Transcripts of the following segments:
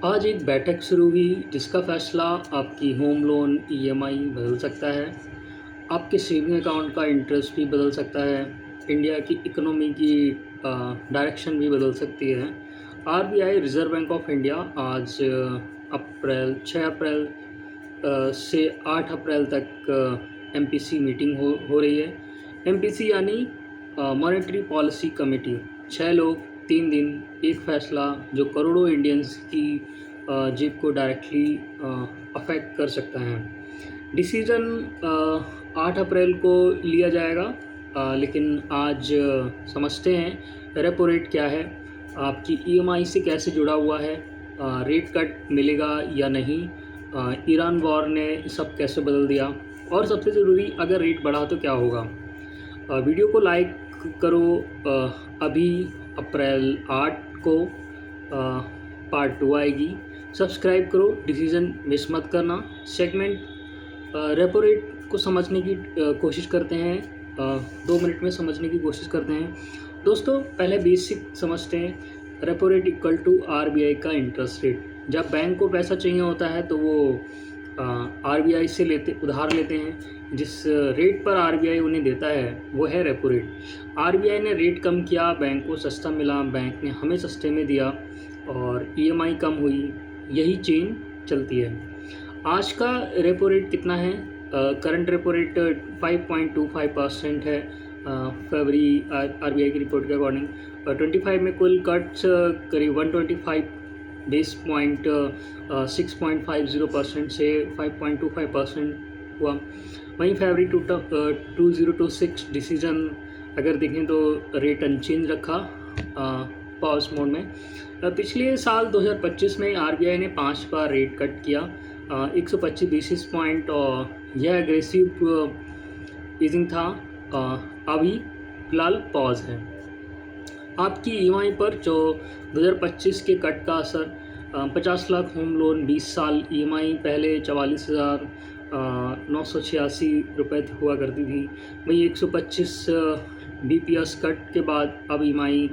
आज एक बैठक शुरू हुई जिसका फैसला आपकी होम लोन ईएमआई बदल सकता है, आपके सेविंग अकाउंट का इंटरेस्ट भी बदल सकता है, इंडिया की इकोनॉमी की डायरेक्शन भी बदल सकती है। RBI reserve bank of India आज 6 अप्रैल से 8 अप्रैल तक एमपीसी मीटिंग हो रही है। एमपीसी यानी मॉनेटरी पॉलिसी कमेटी। 6 लोग, 3 दिन, एक फैसला जो करोड़ों इंडियंस की जेब को डायरेक्टली अफेक्ट कर सकता है। डिसीज़न 8 अप्रैल को लिया जाएगा, लेकिन आज समझते हैं रेपो रेट क्या है, आपकी ईएमआई से कैसे जुड़ा हुआ है, रेट कट मिलेगा या नहीं, ईरान वॉर ने सब कैसे बदल दिया, और सबसे ज़रूरी अगर रेट बढ़ा तो क्या होगा। वीडियो को लाइक करो। अभी अप्रैल 8 को पार्ट 2 आएगी। सब्सक्राइब करो, डिसीज़न मिस मत करना। सेगमेंट रेपो रेट को समझने की कोशिश करते हैं, 2 मिनट में समझने की कोशिश करते हैं। दोस्तों, पहले बेसिक समझते हैं। Repo rate equal to RBI का इंटरेस्ट रेट। जब बैंक को पैसा चाहिए होता है तो वो आरबीआई से उधार लेते हैं। जिस रेट पर आरबीआई उन्हें देता है वो है रेपो रेट। आरबीआई ने रेट कम किया, बैंक को सस्ता मिला, बैंक ने हमें सस्ते में दिया और ईएमआई कम हुई। यही चेन चलती है। आज का रेपो रेट कितना है? करंट रेपो रेट 5.25% है फरवरी आरबीआई की रिपोर्ट के अकॉर्डिंग। 25 में कुल कट्स करीब 125 बेस पॉइंट 6.50% से 5.25% हुआ। वहीं फरवरी 2026 डिसीज़न अगर देखें तो रेट अनचेंज रखा पॉज मोड में। पिछले साल 2025 में आरबीआई ने 5 बार रेट कट किया, 125 बेसिस पॉइंट, और यह एग्रेसिव ईजिंग था। अभी फिलहाल पॉज है। आपकी ईएमआई पर जो 2025 के कट का असर, 50 लाख होम लोन 20 साल, ईएमआई पहले 44,986 रुपये हुआ करती थी। वहीं 125 बीपीएस कट के बाद अब ईएमआई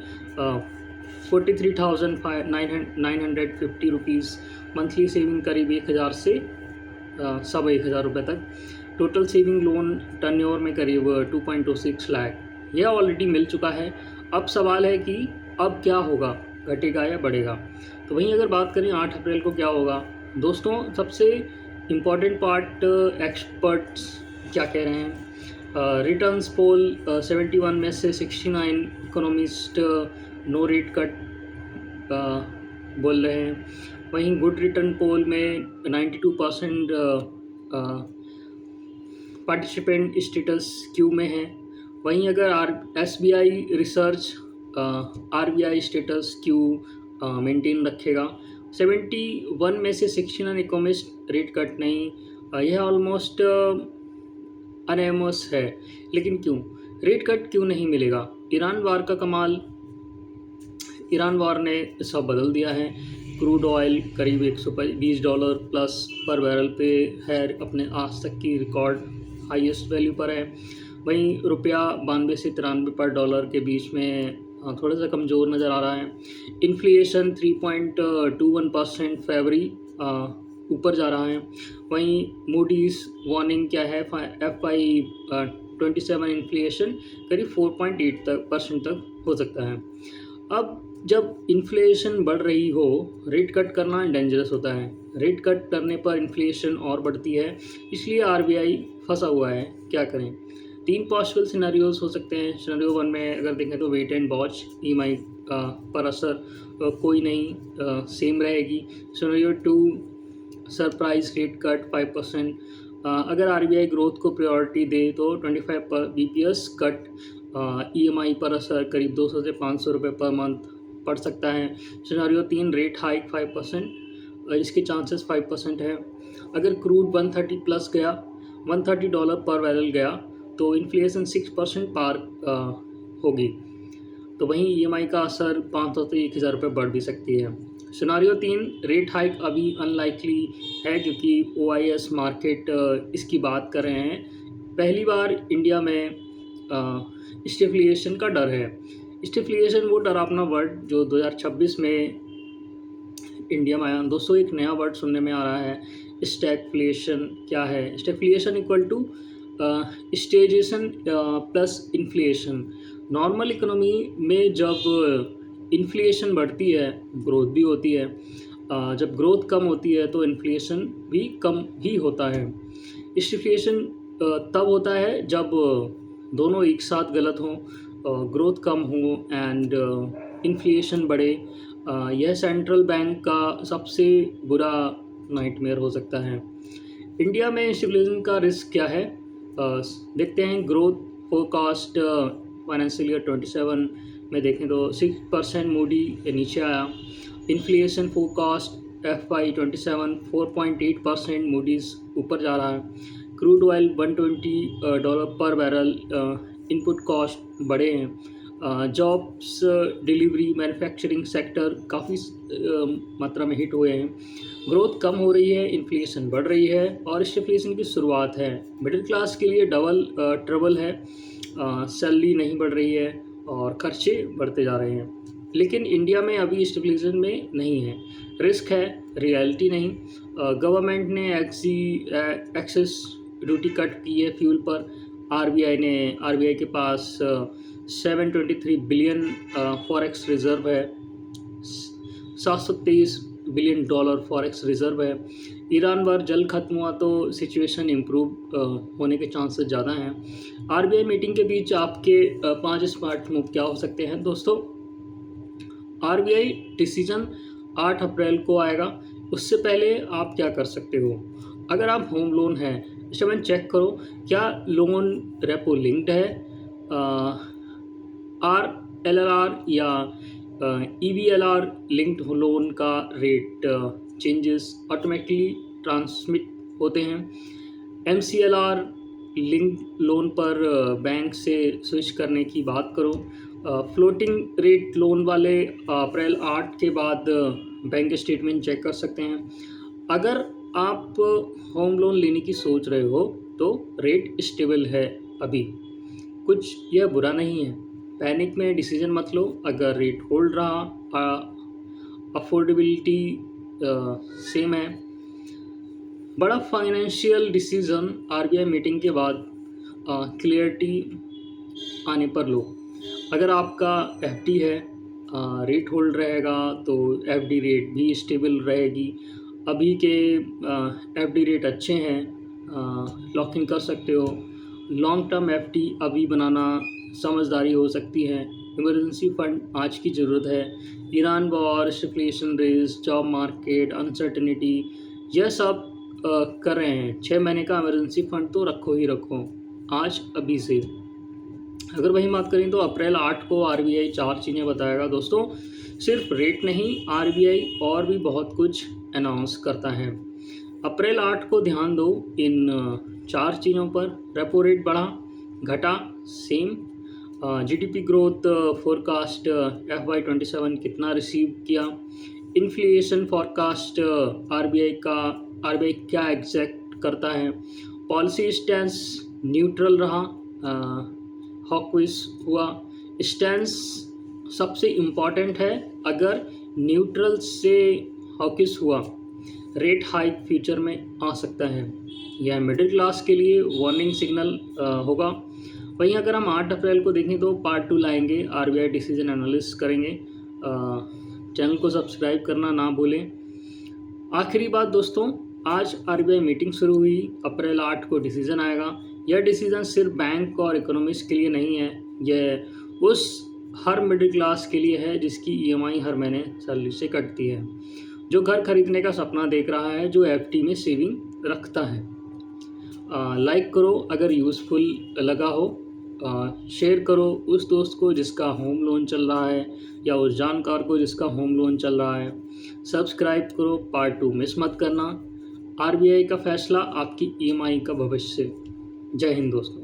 43,950 रुपीज़, मंथली सेविंग करीब 1,000 से 1,1500 रुपये तक। टोटल सेविंग लोन टर्नओवर में करीब 2.26 लाख यह ऑलरेडी मिल चुका है। अब सवाल है कि अब क्या होगा, घटेगा या बढ़ेगा। तो वहीं अगर बात करें 8 अप्रैल को क्या होगा, दोस्तों सबसे इम्पॉर्टेंट पार्ट एक्सपर्ट्स क्या कह रहे हैं। रिटर्न्स पोल 71 में से 69 इकोनॉमिस्ट नो रेट कट बोल रहे हैं। वहीं गुड रिटर्न पोल में 92% पार्टिसिपेंट स्टेटस क्यू में है। वहीं अगर SBI research RBI status Q maintain रखेगा। 71 में से 69 इकोनॉमिस्ट रेट कट नहीं, यह ऑलमोस्ट अनएमस है। लेकिन क्यों रेट कट क्यों नहीं मिलेगा? ईरान वार का कमाल। ईरान वार ने सब बदल दिया है। क्रूड ऑयल करीब $120 प्लस पर बैरल पे है, अपने आज तक की रिकॉर्ड हाईएस्ट वैल्यू पर है। वहीं रुपया 92 से 93 पर डॉलर के बीच में थोड़ा सा कमज़ोर नज़र आ रहा है। इन्फ्लेशन 3.21% फरवरी ऊपर जा रहा है। वहीं मूडीज़ वार्निंग क्या है, FY27 इन्फ्लेशन करीब 4.8% तक हो सकता है। अब जब इन्फ्लेशन बढ़ रही हो, रेट कट करना डेंजरस होता है। रेट कट करने पर इन्फ्लेशन और बढ़ती है, इसलिए आरबीआई फंसा हुआ है। क्या करें? 3 पॉसिबल सिनेरियोज हो सकते हैं। सिनेरियो 1 में अगर देखें तो वेट एंड वॉच, ईएमआई पर असर कोई नहीं, सेम रहेगी। Scenario 2 surprise rate cut 5%। अगर आरबीआई ग्रोथ को प्रायोरिटी दे तो 25 बीपीएस कट, ईएमआई पर असर करीब 200 से 500 रुपये पर मंथ पड़ सकता है। सिनेरियो 3 रेट हाइक 5%, इसके चांसेस 5% है। अगर क्रूड 130 प्लस गया, $130 पर बैरल गया तो इन्फ्लेशन 6% पार होगी। तो वहीं ईएमआई का असर 500 से 1,000 रुपये बढ़ भी सकती है। सिनेरियो 3 रेट हाइक अभी अनलाइकली है, क्योंकि ओआईएस मार्केट इसकी बात कर रहे हैं। पहली बार इंडिया में स्टेफ्लेशन का डर है। स्टेफ्लेशन वो डरावना वर्ड जो 2026 में इंडिया में आया। दोस्तों एक नया वर्ड सुनने में आ रहा है, स्टैगफ्लेशन। क्या है stagflation? Equal to stagnation plus inflation. Normal economy में जब इन्फ्लेशन बढ़ती है, ग्रोथ भी होती है। जब ग्रोथ कम होती है तो इन्फ्लेशन भी कम ही होता है। स्टैगफ्लेशन तब होता है जब दोनों एक साथ गलत हों, ग्रोथ कम हो एंड इन्फ्लेशन बढ़े। यह सेंट्रल बैंक का सबसे बुरा नाइटमेयर हो सकता है। इंडिया में स्टैगफ्लेशन का रिस्क क्या है? देखते हैं। ग्रोथ फोरकास्ट फाइनेंशियल ईयर 27 में देखें तो 6% मूडी नीचे आया। इन्फ्लेशन फोरकास्ट FY27 4.8% मूडीज़ ऊपर जा रहा है। क्रूड ऑयल $120 पर बैरल। इनपुट कॉस्ट बढ़े हैं। जॉब्स डिलीवरी मैन्युफैक्चरिंग सेक्टर काफ़ी मात्रा में हिट हुए हैं। ग्रोथ कम हो रही है, इन्फ्लेशन बढ़ रही है और स्टैगफ्लेशन की शुरुआत है। मिडिल क्लास के लिए डबल ट्रबल है। सैलरी नहीं बढ़ रही है और खर्चे बढ़ते जा रहे हैं। लेकिन इंडिया में अभी स्टैगफ्लेशन में नहीं है, रिस्क है, रियलिटी नहीं। गवर्नमेंट ने एक्सेस ड्यूटी कट की है फ्यूल पर। आरबीआई के पास 723 बिलियन फॉरेक्स रिजर्व है। $723 बिलियन फॉरेक्स रिजर्व है। ईरान वार जल्द खत्म हुआ तो सिचुएशन इम्प्रूव होने के चांसेस ज़्यादा हैं। आरबीआई मीटिंग के बीच आपके 5 स्मार्ट मूव क्या हो सकते हैं? दोस्तों आरबीआई डिसीजन 8 अप्रैल को आएगा। उससे पहले आप क्या कर सकते हो? अगर आप होम लोन है, इस समय चेक करो क्या लोन रेपो लिंक्ड है। RLLR या EBLR लिंक्ड लोन का रेट चेंजेस ऑटोमेटिकली ट्रांसमिट होते हैं। MCLR लिंक्ड लोन पर बैंक से स्विच करने की बात करो। फ्लोटिंग रेट लोन वाले अप्रैल 8 के बाद बैंक स्टेटमेंट चेक कर सकते हैं। अगर आप होम लोन लेने की सोच रहे हो तो रेट स्टेबल है अभी, कुछ यह बुरा नहीं है। पैनिक में डिसीजन मत लो। अगर रेट होल्ड रहा, अफोर्डेबिलिटी सेम है। बड़ा फाइनेंशियल डिसीजन आरबीआई मीटिंग के बाद क्लियरिटी आने पर लो। अगर आपका FD है, रेट होल्ड रहेगा तो FD रेट भी स्टेबल रहेगी। अभी के FD रेट अच्छे हैं, लॉक इन कर सकते हो। लॉन्ग टर्म FD अभी बनाना समझदारी हो सकती है। इमरजेंसी फंड आज की ज़रूरत है। Iran war, stagflation race, job market uncertainty, यह सब कर रहे हैं। 6 महीने का इमरजेंसी फंड तो रखो ही रखो आज अभी से। अगर वही बात करें तो अप्रैल 8 को आरबीआई 4 चीज़ें बताएगा। दोस्तों सिर्फ रेट नहीं, आरबीआई और भी बहुत कुछ अनाउंस करता है। अप्रैल 8 को ध्यान दो इन 4 चीज़ों पर। रेपो रेट बढ़ा घटा same. GDP growth forecast FY27 कितना रिसीव किया। इन्फ्लेशन फोरकास्ट आरबीआई क्या एग्जैक्ट करता है। पॉलिसी स्टैंस न्यूट्रल रहा, हॉकविश हुआ। स्टैंस सबसे इम्पॉर्टेंट है। अगर न्यूट्रल से हॉकिश हुआ, रेट हाइक फ्यूचर में आ सकता है। यह मिडिल क्लास के लिए वार्निंग सिग्नल होगा। वहीं अगर हम 8 अप्रैल को देखें तो पार्ट 2 लाएंगे, आरबीआई डिसीजन एनालिसिस करेंगे। चैनल को सब्सक्राइब करना ना भूलें। आखिरी बात दोस्तों, आज आरबीआई मीटिंग शुरू हुई, अप्रैल 8 को डिसीजन आएगा। यह डिसीजन सिर्फ बैंक और इकोनॉमिस्ट के लिए नहीं है, यह उस हर मिडिल क्लास के लिए है जिसकी EMI हर महीने सैलरी से कटती है, जो घर खरीदने का सपना देख रहा है, जो FD में सेविंग रखता है। लाइक करो अगर यूज़फुल लगा हो। शेयर करो उस दोस्त को जिसका होम लोन चल रहा है या उस जानकार को जिसका होम लोन चल रहा है। सब्सक्राइब करो, पार्ट 2 मिस मत करना। आरबीआई का फैसला आपकी EMI का भविष्य। जय हिंद दोस्तों।